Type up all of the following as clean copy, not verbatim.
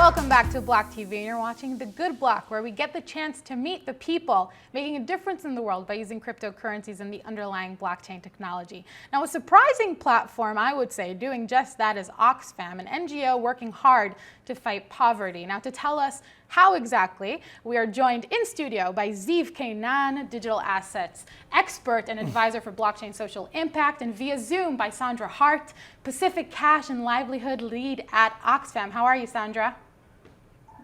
Welcome back to BLOCKTV, and you're watching The Good Block, where we get the chance to meet the people making a difference in the world by using cryptocurrencies and the underlying blockchain technology. Now, a surprising platform, I would say, doing just that is Oxfam, an NGO working hard to fight poverty. Now, to tell us how exactly, we are joined in studio by Ziv Kainan, digital assets expert and advisor for blockchain social impact, and via Zoom by Sandra Hart, Pacific Cash and Livelihood lead at Oxfam. How are you, Sandra?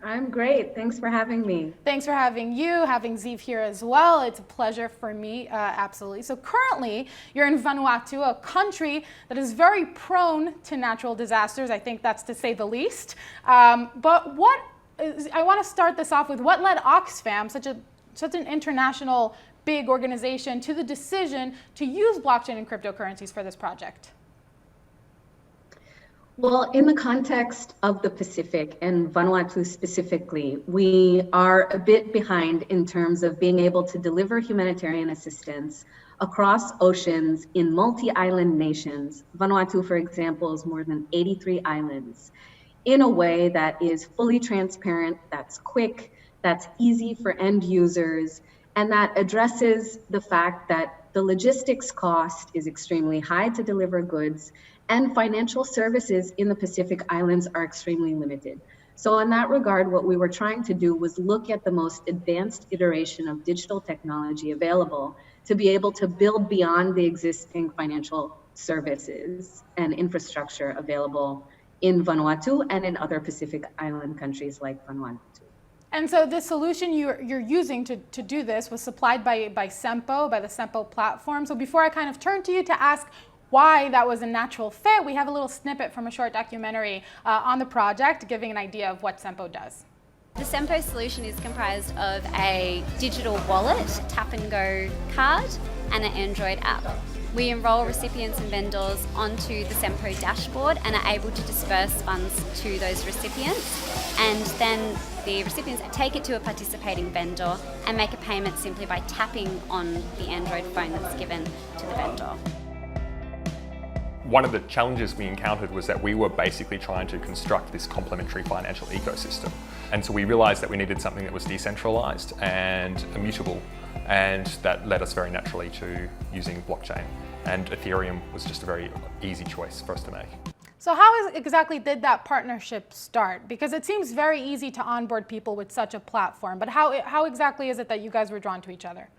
I'm great. Thanks for having me. Thanks for having you, having Ziv here as well. It's a pleasure for me, absolutely. So currently, you're in Vanuatu, a country that is very prone to natural disasters. I think that's to say the least. But I want to start this off with what led Oxfam, such an international big organization, to the decision to use blockchain and cryptocurrencies for this project? Well, in the context of the Pacific and Vanuatu specifically, we are a bit behind in terms of being able to deliver humanitarian assistance across oceans in multi-island nations. Vanuatu, for example, is more than 83 islands, in a way that is fully transparent, that's quick, that's easy for end users, and that addresses the fact that the logistics cost is extremely high to deliver goods, and financial services in the Pacific Islands are extremely limited. So in that regard, what we were trying to do was look at the most advanced iteration of digital technology available to be able to build beyond the existing financial services and infrastructure available in Vanuatu and in other Pacific Island countries like Vanuatu. And so the solution you're using to do this was supplied by Sampo, by the Sampo platform. So before I kind of turn to you to ask why that was a natural fit, we have a little snippet from a short documentary on the project giving an idea of what Sampo does. The Sampo solution is comprised of a digital wallet, tap and go card, and an Android app. We enroll recipients and vendors onto the Sampo dashboard and are able to disperse funds to those recipients. And then the recipients take it to a participating vendor and make a payment simply by tapping on the Android phone that's given to the vendor. One of the challenges we encountered was that we were basically trying to construct this complementary financial ecosystem. And so we realized that we needed something that was decentralized and immutable, and that led us very naturally to using blockchain. And Ethereum was just a very easy choice for us to make. So how exactly did that partnership start? Because it seems very easy to onboard people with such a platform, but how exactly is it that you guys were drawn to each other?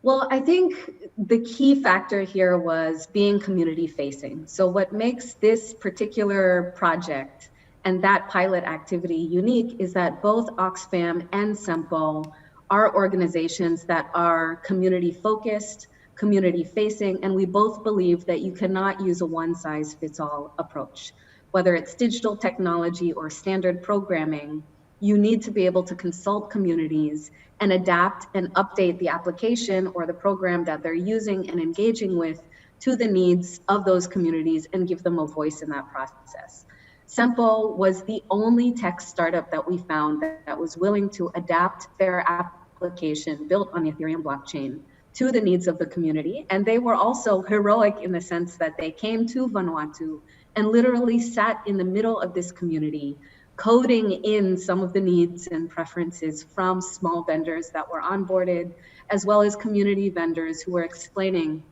Well, I think the key factor here was being community facing. So what makes this particular project and that pilot activity unique is that both Oxfam and Sampo are organizations that are community focused, community facing, and we both believe that you cannot use a one size fits all approach. Whether it's digital technology or standard programming, you need to be able to consult communities and adapt and update the application or the program that they're using and engaging with to the needs of those communities and give them a voice in that process. Sampo was the only tech startup that we found that was willing to adapt their application built on the Ethereum blockchain to the needs of the community. And they were also heroic in the sense that they came to Vanuatu and literally sat in the middle of this community, coding in some of the needs and preferences from small vendors that were onboarded, as well as community vendors who were explaining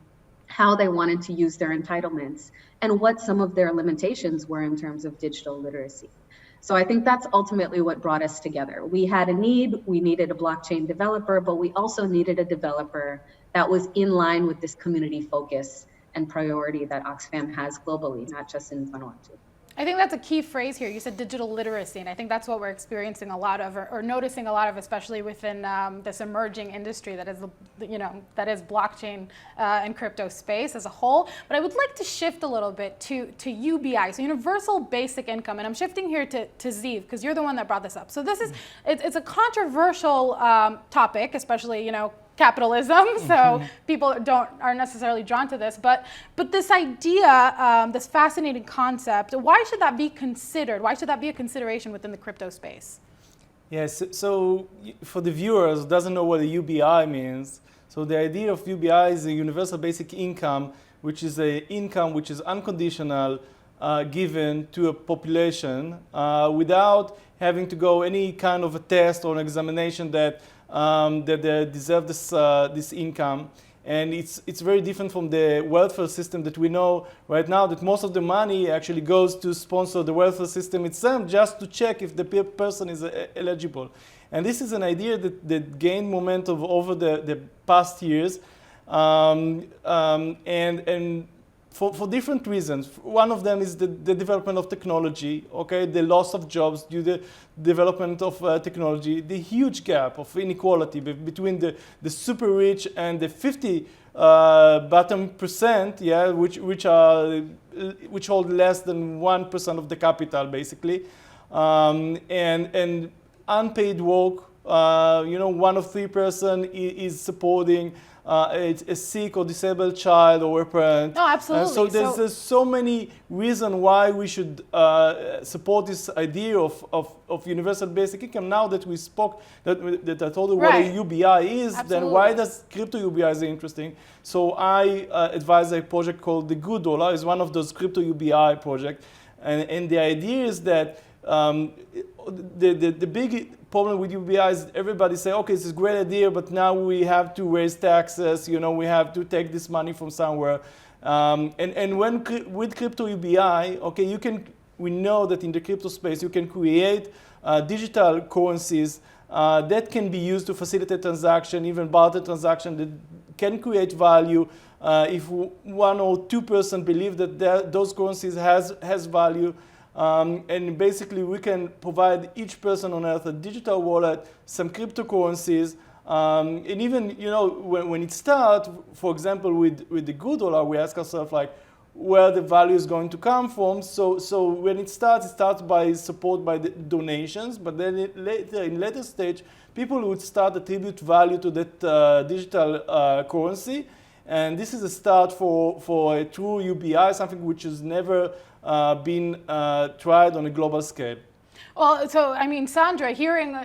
how they wanted to use their entitlements and what some of their limitations were in terms of digital literacy. So I think that's ultimately what brought us together. We had a need, we needed a blockchain developer, but we also needed a developer that was in line with this community focus and priority that Oxfam has globally, not just in Vanuatu. I think that's a key phrase here. You said digital literacy, and I think that's what we're experiencing a lot of, or noticing a lot of, especially within this emerging industry that is, that is blockchain and crypto space as a whole. But I would like to shift a little bit to UBI, so Universal Basic Income, and I'm shifting here to Ziv because you're the one that brought this up. So this is it's a controversial topic, especially capitalism, so people aren't necessarily drawn to this, but this idea, this fascinating concept, why should that be considered? Why should that be a consideration within the crypto space? Yes, so for the viewers who doesn't know what a UBI means, so the idea of UBI is a universal basic income, which is an income which is unconditional, given to a population without having to go any kind of a test or an examination that they deserve this income. And it's very different from the welfare system that we know right now, that most of the money actually goes to sponsor the welfare system itself just to check if the person is eligible. And this is an idea that gained momentum over the past years, and for different reasons. One of them is the development of technology, okay, the loss of jobs due to the development of technology, the huge gap of inequality between the super rich and the 50 bottom percent, yeah, which hold less than 1% of the capital, basically, and unpaid work. 1 of 3 person is supporting a sick or disabled child or a parent. No, absolutely. So there's so many reasons why we should support this idea of universal basic income. Now that we spoke, that I told you what a UBI is, Absolutely. then why does crypto UBI is interesting? So I advise a project called the Good Dollar. It's one of those crypto UBI projects. And the idea is that the big problem with UBI is everybody say, okay, this is a great idea, but now we have to raise taxes, we have to take this money from somewhere. And with crypto UBI, okay, we know that in the crypto space, you can create digital currencies that can be used to facilitate transaction, even barter transaction, that can create value. If 1 or 2 persons believe that those currencies has value, and basically we can provide each person on earth a digital wallet, some cryptocurrencies, and even when it starts, for example, with the Good Dollar, we ask ourselves like where the value is going to come from. So when it starts by support by the donations, but then in later stage, people would start attribute value to that digital currency, and this is a start for a true UBI, something which has never been tried on a global scale. Well, so I mean, Sandra, hearing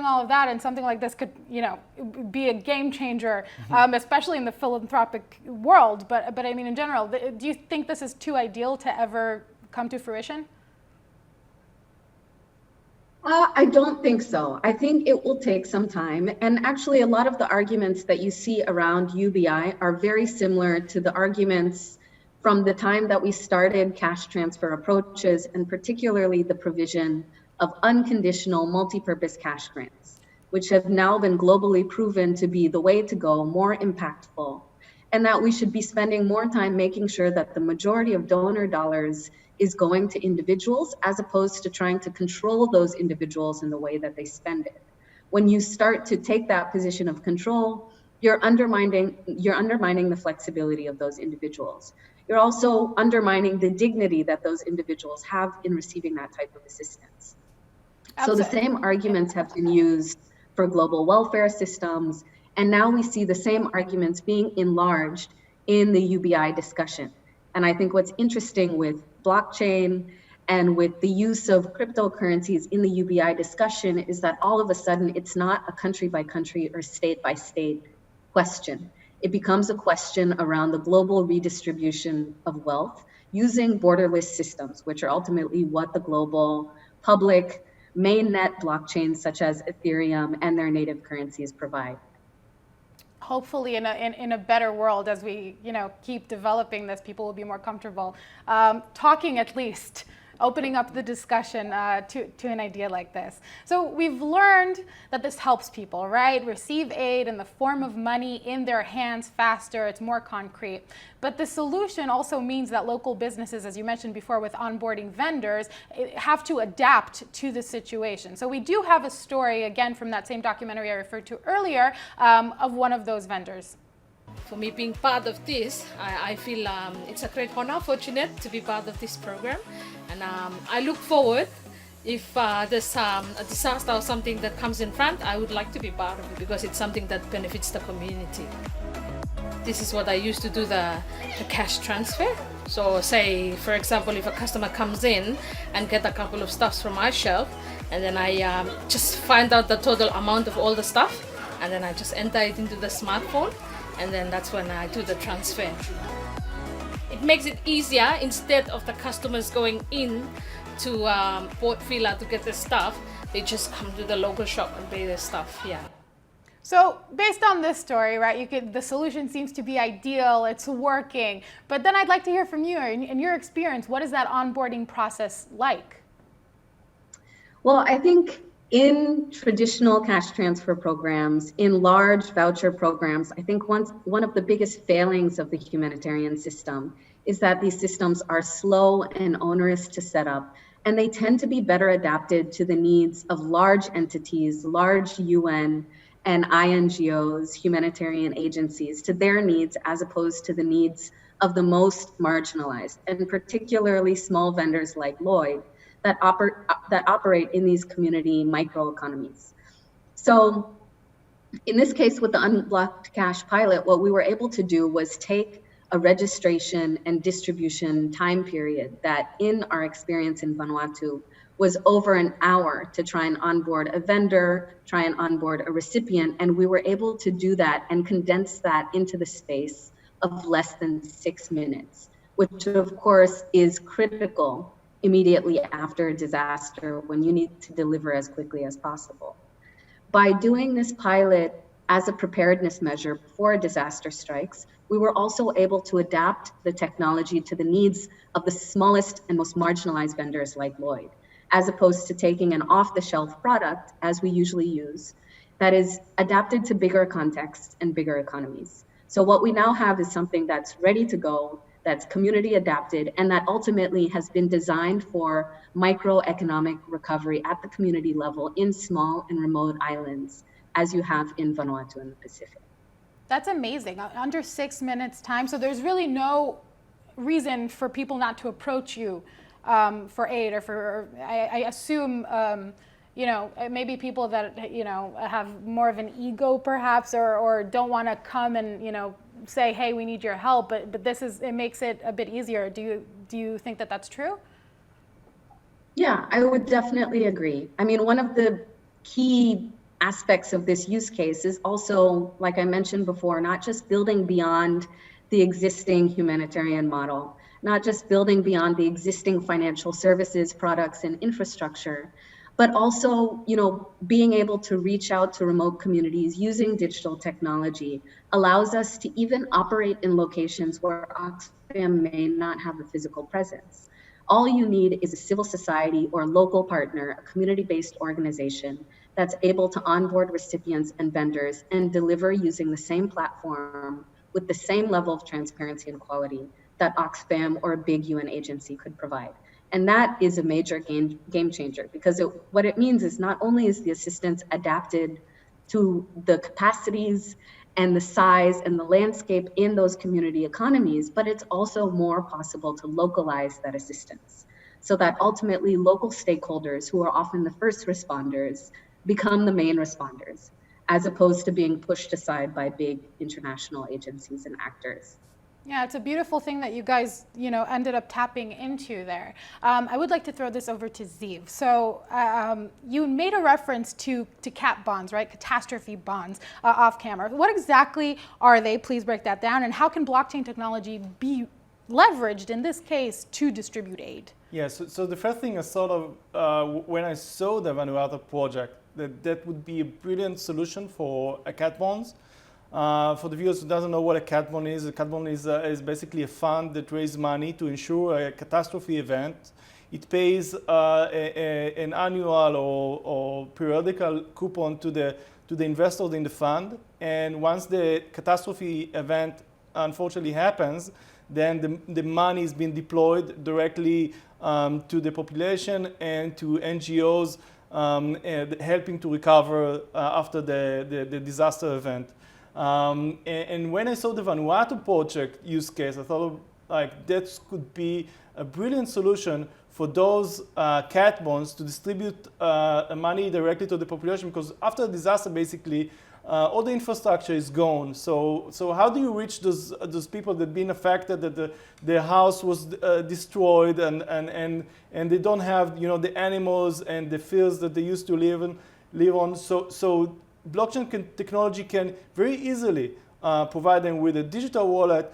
all of that, and something like this could, be a game changer, especially in the philanthropic world. But I mean, in general, do you think this is too ideal to ever come to fruition? I don't think so. I think it will take some time. And actually, a lot of the arguments that you see around UBI are very similar to the arguments from the time that we started cash transfer approaches, and particularly the provision of unconditional multi-purpose cash grants, which have now been globally proven to be the way to go, more impactful, and that we should be spending more time making sure that the majority of donor dollars is going to individuals, as opposed to trying to control those individuals in the way that they spend it. When you start to take that position of control, you're undermining the flexibility of those individuals. You're also undermining the dignity that those individuals have in receiving that type of assistance. Absolutely. So the same arguments have been used for global welfare systems, and now we see the same arguments being enlarged in the UBI discussion. And I think what's interesting with blockchain and with the use of cryptocurrencies in the UBI discussion is that all of a sudden it's not a country by country or state by state question. It becomes a question around the global redistribution of wealth using borderless systems, which are ultimately what the global public mainnet blockchains such as Ethereum and their native currencies provide. Hopefully in a better world, as we keep developing this, people will be more comfortable talking, at least opening up the discussion to an idea like this. So we've learned that this helps people, right? Receive aid in the form of money in their hands faster, it's more concrete. But the solution also means that local businesses, as you mentioned before with onboarding vendors, have to adapt to the situation. So we do have a story, again, from that same documentary I referred to earlier, of one of those vendors. For me, being part of this, I feel it's a great honor, fortunate to be part of this program. And I look forward, if there's a disaster or something that comes in front, I would like to be part of it because it's something that benefits the community. This is what I used to do, the cash transfer. So say, for example, if a customer comes in and get a couple of stuffs from my shelf, and then I just find out the total amount of all the stuff, and then I just enter it into the smartphone, and then that's when I do the transfer. It it makes it easier instead of the customers going in to Port Vila to get the stuff. They just come to the local shop and pay their stuff. Yeah. So based on this story, right, the solution seems to be ideal, it's working, but then I'd like to hear from you. In your experience, what is that onboarding process like? Well, I think in traditional cash transfer programs, in large voucher programs, I think one of the biggest failings of the humanitarian system is that these systems are slow and onerous to set up, and they tend to be better adapted to the needs of large entities, large UN and INGOs, humanitarian agencies, to their needs as opposed to the needs of the most marginalized, and particularly small vendors like Lloyd that operate in these community microeconomies. So in this case, with the Unblocked Cash pilot, what we were able to do was take a registration and distribution time period that in our experience in Vanuatu was over an hour to try and onboard a vendor, try and onboard a recipient, and we were able to do that and condense that into the space of less than 6 minutes, which of course is critical immediately after a disaster when you need to deliver as quickly as possible. By doing this pilot as a preparedness measure before a disaster strikes, we were also able to adapt the technology to the needs of the smallest and most marginalized vendors like Lloyd, as opposed to taking an off-the-shelf product, as we usually use, that is adapted to bigger contexts and bigger economies. So what we now have is something that's ready to go, that's community adapted, and that ultimately has been designed for microeconomic recovery at the community level in small and remote islands, as you have in Vanuatu and the Pacific. That's amazing. Under 6 minutes time. So there's really no reason for people not to approach you for aid, or for, I assume, maybe people that, have more of an ego perhaps, or don't want to come and, say, hey, we need your help, but it makes it a bit easier. Do you think that that's true? Yeah, I would definitely agree. I mean, one of the key aspects of this use case is also, like I mentioned before, not just building beyond the existing humanitarian model, not just building beyond the existing financial services, products, and infrastructure, but also, being able to reach out to remote communities using digital technology allows us to even operate in locations where Oxfam may not have a physical presence. All you need is a civil society or local partner, a community-based organization that's able to onboard recipients and vendors and deliver using the same platform with the same level of transparency and quality that Oxfam or a big UN agency could provide. And that is a major game changer, because what it means is not only is the assistance adapted to the capacities and the size and the landscape in those community economies, but it's also more possible to localize that assistance so that ultimately local stakeholders, who are often the first responders, become the main responders, as opposed to being pushed aside by big international agencies and actors. Yeah, it's a beautiful thing that you guys, ended up tapping into there. I would like to throw this over to Ziv. So you made a reference to CAT bonds, right? Catastrophe bonds off camera. What exactly are they? Please break that down. And how can blockchain technology be leveraged in this case to distribute aid? Yeah, so the first thing I thought of when I saw the Vanuatu project, that would be a brilliant solution for a CAT bonds. For the viewers who doesn't know what a CAT bond is, a CAT bond is basically a fund that raises money to ensure a catastrophe event. It pays an annual or periodical coupon to the investors in the fund. And once the catastrophe event unfortunately happens, then the money is being deployed directly to the population and to NGOs helping to recover after the disaster event. And when I saw the Vanuatu project use case, I thought that could be a brilliant solution for those CAT bonds to distribute money directly to the population, because after a disaster, basically, all the infrastructure is gone. So how do you reach those people that have been affected, that their house was destroyed, and they don't have the animals and the fields that they used to live on? So blockchain technology can very easily provide them with a digital wallet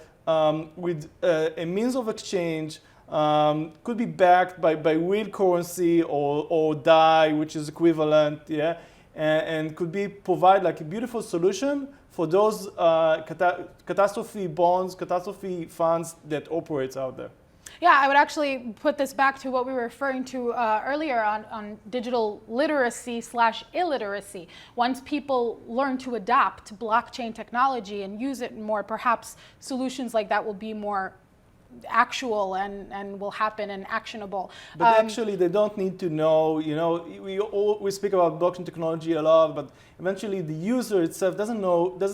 with a means of exchange, could be backed by real currency or DAI, which is equivalent, yeah, and could be provide like a beautiful solution for those catastrophe bonds, catastrophe funds that operates out there. Yeah, I would actually put this back to what we were referring to earlier on digital literacy/illiteracy. Once people learn to adapt blockchain technology and use it more, perhaps solutions like that will be more actual and will happen and actionable. But actually, they don't need to know. You know, we speak about blockchain technology a lot, but eventually the user itself doesn't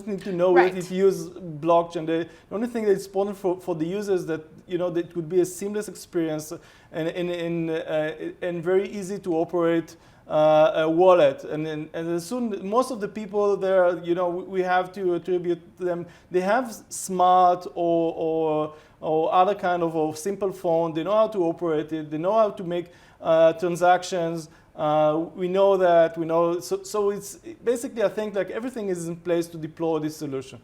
need to know Right. if it uses blockchain. The only thing that's important for the users is that that it would be a seamless experience and very easy to operate a wallet. And as soon most of the people there, we have to attribute them. They have smart or other kind of simple phone. They know how to operate it. They know how to make transactions. We know that. So it's basically, I think, like everything is in place to deploy this solution.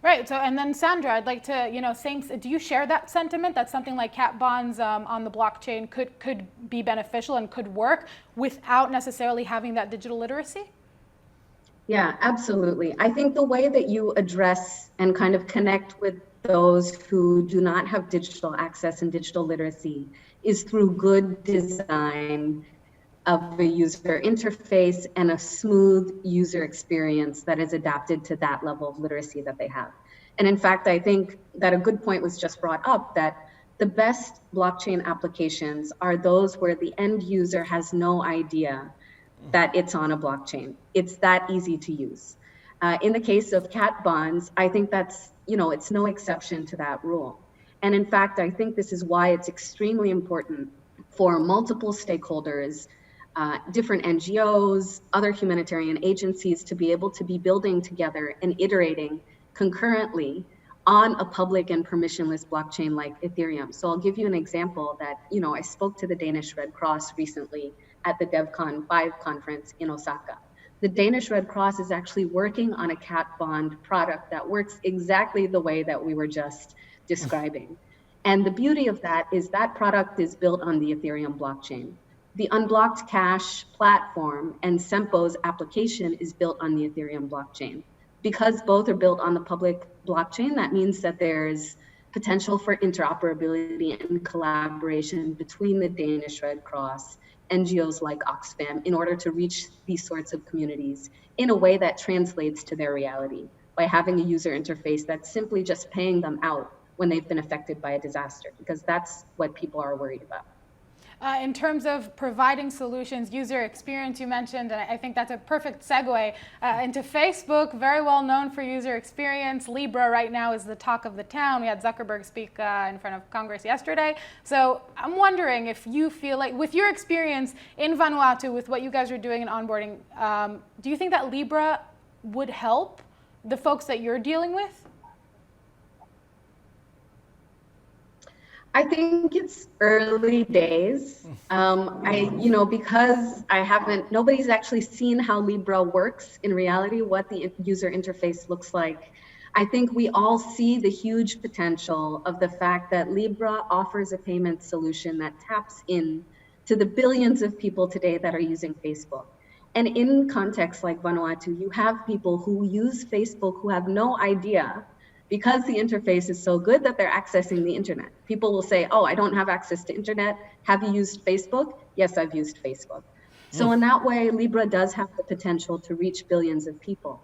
Right. So, and then Sandra, I'd like to, do you share that sentiment that something like cat bonds on the blockchain could be beneficial and could work without necessarily having that digital literacy? Yeah, absolutely. I think the way that you address and kind of connect with those who do not have digital access and digital literacy is through good design of a user interface and a smooth user experience that is adapted to that level of literacy that they have. And in fact, I think that a good point was just brought up, that the best blockchain applications are those where the end user has no idea that it's on a blockchain. It's that easy to use. In the case of cat bonds, I think that's, it's no exception to that rule. And in fact, I think this is why it's extremely important for multiple stakeholders, different NGOs, other humanitarian agencies to be able to be building together and iterating concurrently on a public and permissionless blockchain like Ethereum. So I'll give you an example that, I spoke to the Danish Red Cross recently at the DevCon 5 conference in Osaka. The Danish Red Cross is actually working on a cat bond product that works exactly the way that we were just describing. And the beauty of that is that product is built on the Ethereum blockchain. The Unblocked Cash platform and Sampo's application is built on the Ethereum blockchain. Because both are built on the public blockchain, that means that there's potential for interoperability and collaboration between the Danish Red Cross, NGOs like Oxfam, in order to reach these sorts of communities in a way that translates to their reality by having a user interface that's simply just paying them out when they've been affected by a disaster, because that's what people are worried about. In terms of providing solutions, user experience you mentioned, and I think that's a perfect segue into Facebook, very well known for user experience. Libre right now is the talk of the town. We had Zuckerberg speak in front of Congress yesterday. So I'm wondering if you feel like, with your experience in Vanuatu, with what you guys are doing in onboarding, do you think that Libre would help the folks that you're dealing with? I think it's early days. Because nobody's actually seen how Libre works in reality, what the user interface looks like. I think we all see the huge potential of the fact that Libre offers a payment solution that taps in to the billions of people today that are using Facebook. And in contexts like Vanuatu, you have people who use Facebook who have no idea, because the interface is so good, that they're accessing the internet. People will say, oh, I don't have access to internet. Have you used Facebook? Yes, I've used Facebook. So in that way, Libre does have the potential to reach billions of people.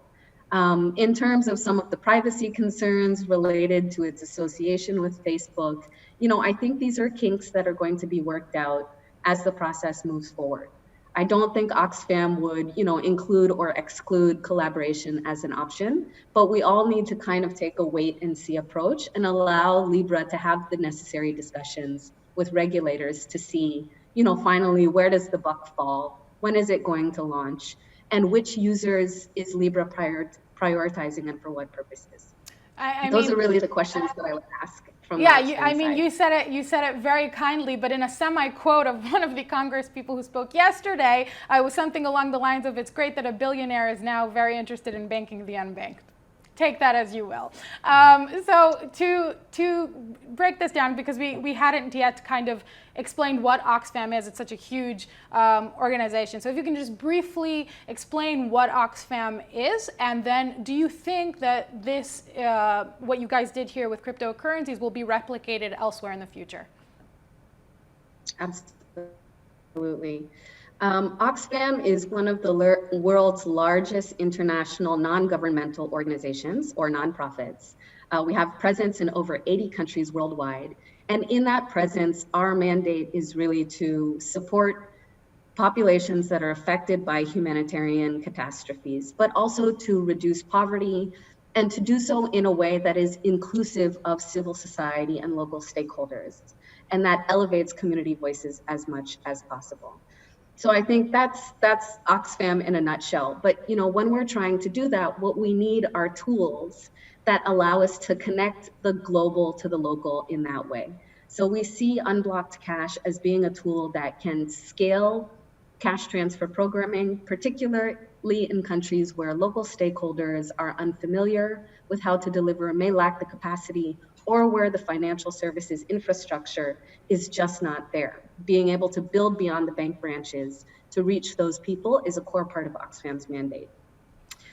In terms of some of the privacy concerns related to its association with Facebook, I think these are kinks that are going to be worked out as the process moves forward. I don't think Oxfam would, include or exclude collaboration as an option, but we all need to kind of take a wait and see approach and allow Libre to have the necessary discussions with regulators to see, finally, where does the buck fall? When is it going to launch? And which users is Libre prioritizing and for what purposes? Those are really the questions that I would ask. Yeah, you said it very kindly, but in a semi-quote of one of the Congress people who spoke yesterday, was something along the lines of, it's great that a billionaire is now very interested in banking the unbanked. take that as you will. So to break this down, because we hadn't yet kind of explained what Oxfam is. It's such a huge organization. So if you can just briefly explain what Oxfam is, and then do you think that this, what you guys did here with cryptocurrencies will be replicated elsewhere in the future? Absolutely. Oxfam is one of the world's largest international non-governmental organizations or nonprofits. We have presence in over 80 countries worldwide. And in that presence, our mandate is really to support populations that are affected by humanitarian catastrophes, but also to reduce poverty and to do so in a way that is inclusive of civil society and local stakeholders, and that elevates community voices as much as possible. So I think that's Oxfam in a nutshell. But when we're trying to do that, what we need are tools that allow us to connect the global to the local in that way. So we see unblocked cash as being a tool that can scale cash transfer programming, particularly in countries where local stakeholders are unfamiliar with how to deliver, may lack the capacity, or where the financial services infrastructure is just not there. Being able to build beyond the bank branches to reach those people is a core part of Oxfam's mandate.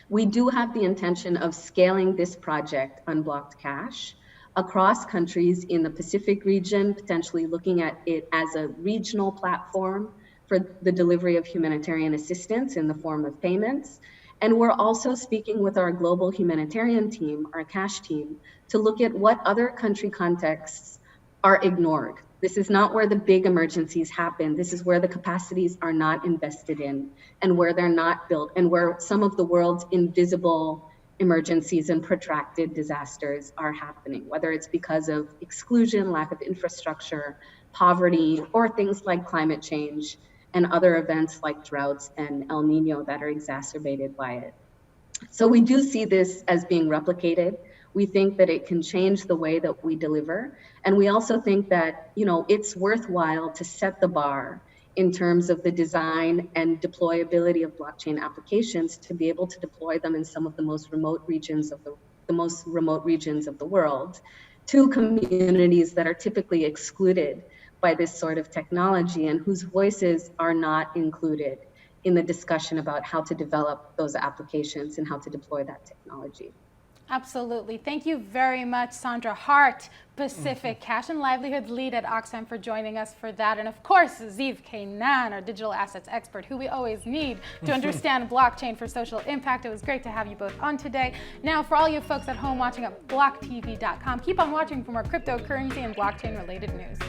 We do have the intention of scaling this project, Unblocked Cash, across countries in the Pacific region, potentially looking at it as a regional platform for the delivery of humanitarian assistance in the form of payments. And we're also speaking with our global humanitarian team, our cash team, to look at what other country contexts are ignored. This is not where the big emergencies happen. This is where the capacities are not invested in, and where they're not built, and where some of the world's invisible emergencies and protracted disasters are happening, whether it's because of exclusion, lack of infrastructure, poverty, or things like climate change and other events like droughts and El Nino that are exacerbated by it. So we do see this as being replicated. We think that it can change the way that we deliver. And we also think that, it's worthwhile to set the bar in terms of the design and deployability of blockchain applications to be able to deploy them in some of the most remote regions of the world to communities that are typically excluded by this sort of technology and whose voices are not included in the discussion about how to develop those applications and how to deploy that technology. Absolutely. Thank you very much, Sandra Hart, Pacific Cash and Livelihoods lead at Oxfam, for joining us for that. And of course, Ziv Kainan, our digital assets expert, who we always need to understand blockchain for social impact. It was great to have you both on today. Now, for all you folks at home watching at blocktv.com, keep on watching for more cryptocurrency and blockchain related news.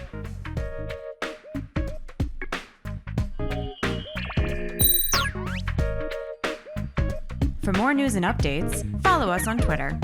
For more news and updates, follow us on Twitter.